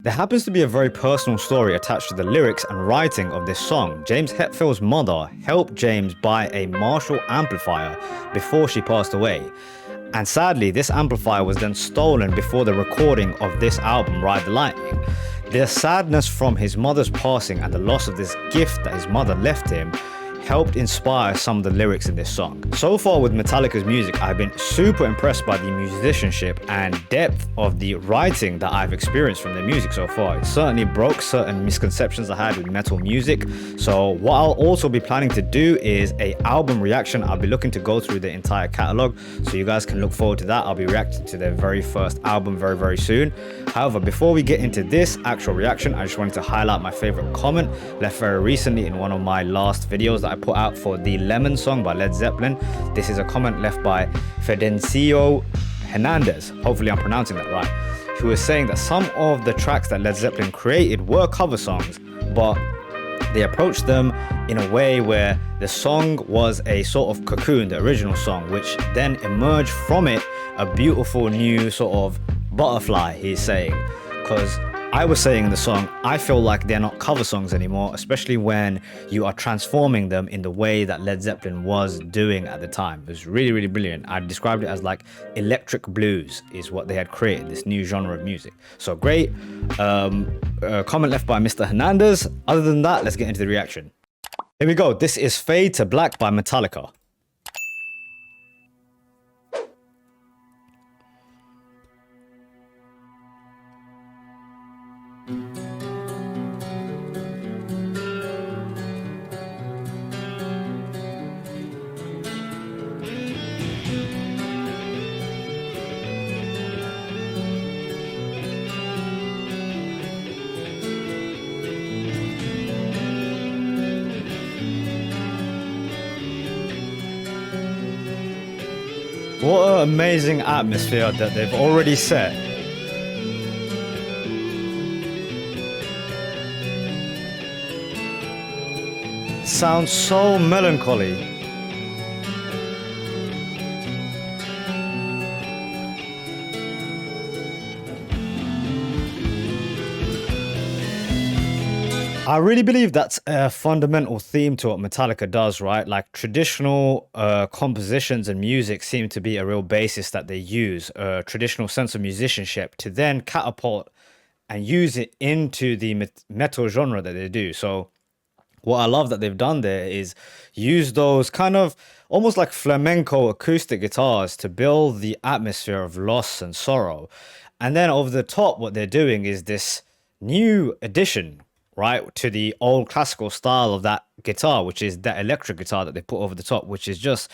There happens to be a very personal story attached to the lyrics and writing of this song. James Hetfield's mother helped James buy a Marshall amplifier before she passed away. And sadly, this amplifier was then stolen before the recording of this album, Ride the Lightning. The sadness from his mother's passing and the loss of this gift that his mother left him helped inspire some of the lyrics in this song. So far with Metallica's music, I've been super impressed by the musicianship and depth of the writing that I've experienced from their music so far. It certainly broke certain misconceptions I had with metal music. So what I'll also be planning to do is a album reaction. I'll be looking to go through the entire catalog, so you guys can look forward to that. I'll be reacting to their very first album very soon. However, before we get into this actual reaction, I just wanted to highlight my favorite comment left very recently in one of my last videos that I put out for the Lemon song by Led Zeppelin. This is a comment left by Fidencio Hernandez, hopefully I'm pronouncing that right, who was saying that some of the tracks that Led Zeppelin created were cover songs, but they approached them in a way where the song was a sort of cocoon, the original song, which then emerged from it a beautiful new sort of butterfly, he's saying. Because I was saying in the song, I feel like they're not cover songs anymore, especially when you are transforming them in the way that Led Zeppelin was doing at the time. It was really brilliant. I described it as like electric blues is what they had created, this new genre of music. So great comment left by Mr. Hernandez. Other than that, let's get into the reaction. Here we go. This is Fade to Black by Metallica. What an amazing atmosphere that they've already set. Sounds so melancholy. I really believe that's a fundamental theme to what Metallica does, right? Like traditional compositions and music seem to be a real basis that they use, a traditional sense of musicianship to then catapult and use it into the metal genre that they do. So what I love that they've done there is use those kind of almost like flamenco acoustic guitars to build the atmosphere of loss and sorrow. And then over the top, what they're doing is this new addition, right, to the old classical style of that guitar, which is that electric guitar that they put over the top, which is just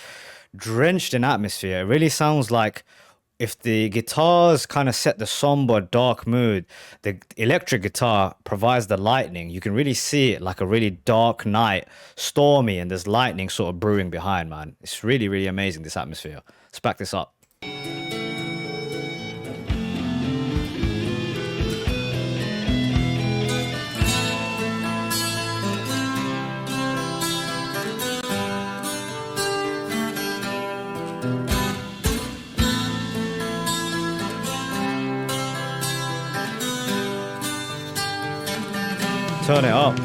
drenched in atmosphere. It really sounds like if the guitars kind of set the somber, dark mood, the electric guitar provides the lightning. You can really see it like a really dark night, stormy, and there's lightning sort of brewing behind, man. It's really amazing, this atmosphere. Let's back this up. Turn it up.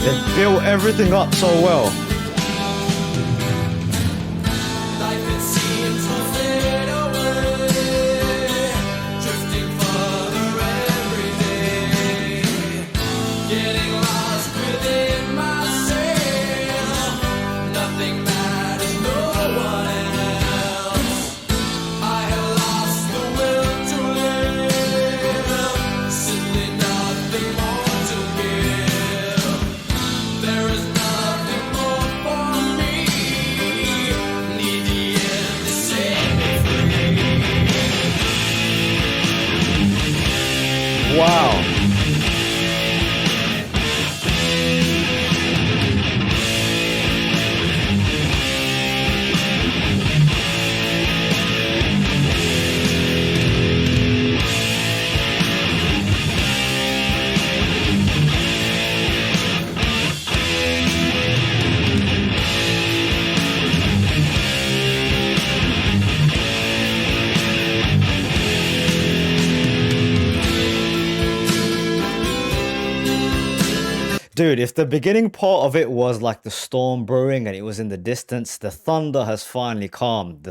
They built everything up so well. Wow. Dude, if the beginning part of it was like the storm brewing and it was in the distance, the thunder has finally calmed.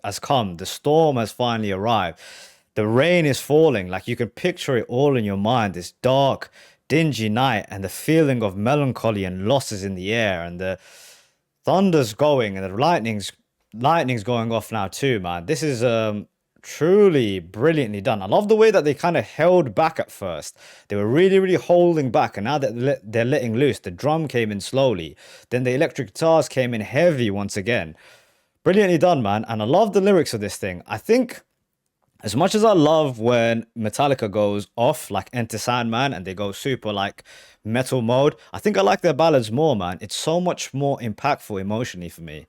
Has come. The storm has finally arrived. The rain is falling. Like you can picture it all in your mind. This dark, dingy night and the feeling of melancholy and losses in the air and the thunder's going and the lightning's going off now too, man. This is truly brilliantly done. I love the way that they kind of held back at first. They were really, really holding back, and now that they're letting loose, the drum came in slowly. Then the electric guitars came in heavy once again. Brilliantly done, man. And I love the lyrics of this thing. I think as much as I love when Metallica goes off like Enter Sandman and they go super like metal mode, I think I like their ballads more, man. It's so much more impactful emotionally for me.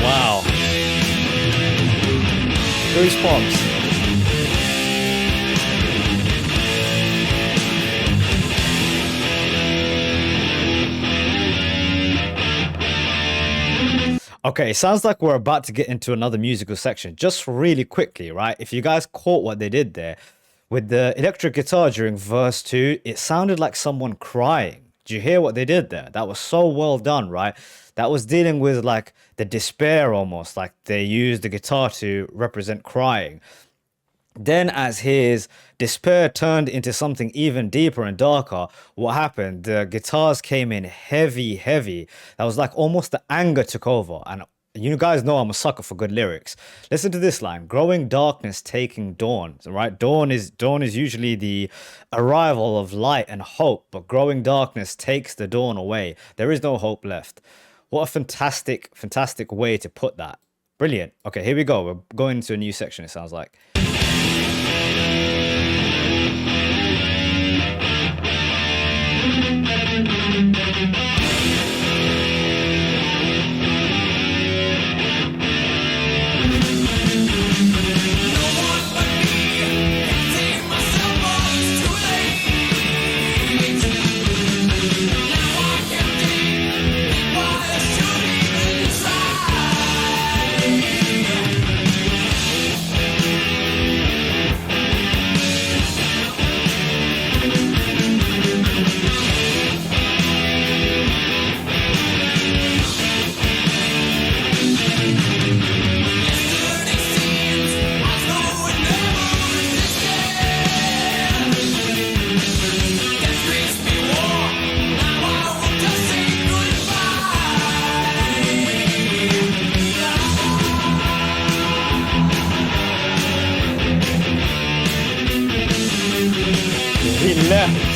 Wow. Goosebumps. Okay, it sounds like we're about to get into another musical section. Just really quickly, right? If you guys caught what they did there with the electric guitar during verse 2, it sounded like someone crying. Do you hear what they did there? That was so well done, right? That was dealing with like the despair almost, like they used the guitar to represent crying. Then, as his despair turned into something even deeper and darker, what happened? The guitars came in heavy, heavy. That was like almost the anger took over. And you guys know I'm a sucker for good lyrics. Listen to this line: "Growing darkness, taking dawn." Right? Dawn is usually the arrival of light and hope, but growing darkness takes the dawn away. There is no hope left. What a fantastic, fantastic way to put that. Brilliant. Okay, here we go. We're going into a new section. It sounds like. He left.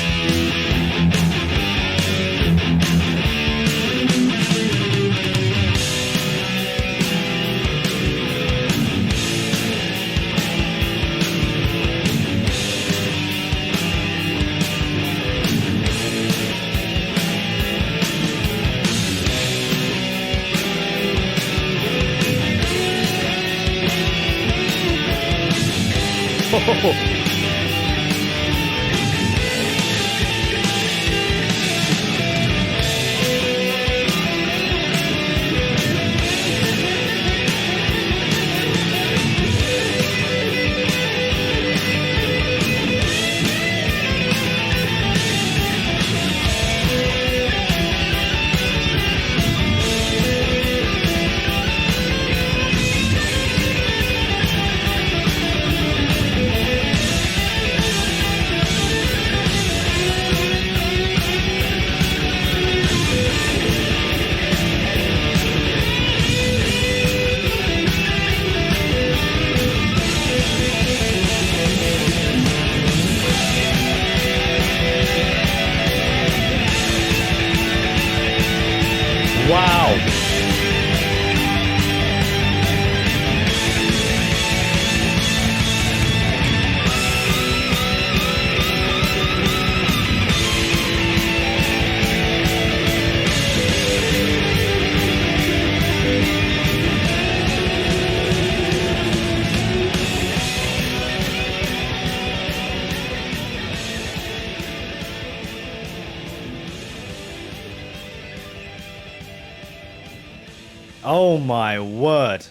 Oh my word.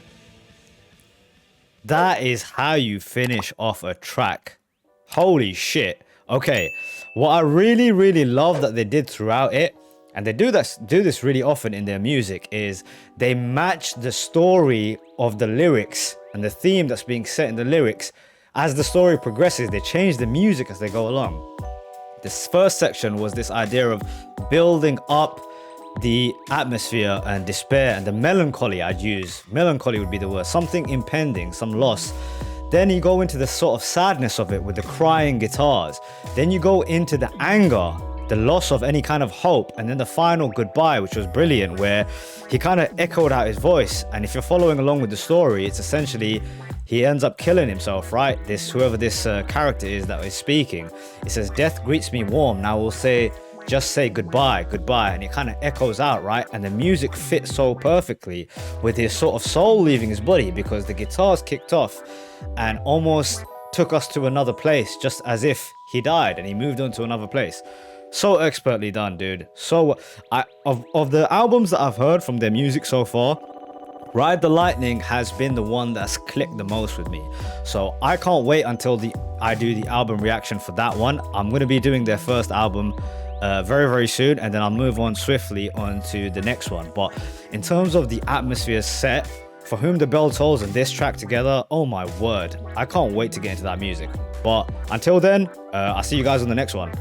That is how you finish off a track. Holy shit. Okay, what I really, really love that they did throughout it, and they do this really often in their music, is they match the story of the lyrics and the theme that's being set in the lyrics. As the story progresses, they change the music as they go along. This first section was this idea of building up the atmosphere and despair and the melancholy. I'd use melancholy would be the word, something impending, some loss. Then you go into the sort of sadness of it with the crying guitars. Then you go into the anger, the loss of any kind of hope, and then the final goodbye, which was brilliant, where he kind of echoed out his voice. And if you're following along with the story, it's essentially he ends up killing himself, right? Whoever this character is that is speaking, it says, "Death greets me warm. Now we'll just say goodbye, goodbye." And it kind of echoes out, right? And the music fits so perfectly with his sort of soul leaving his body, because the guitars kicked off and almost took us to another place, just as if he died and he moved on to another place. So expertly done, dude. So of the albums that I've heard from their music so far, Ride the Lightning has been the one that's clicked the most with me. So I can't wait until I do the album reaction for that one. I'm going to be doing their first album very, very soon, and then I'll move on swiftly onto the next one. But in terms of the atmosphere set, For Whom the Bell Tolls and this track together, oh my word, I can't wait to get into that music. But until then, I'll see you guys on the next one.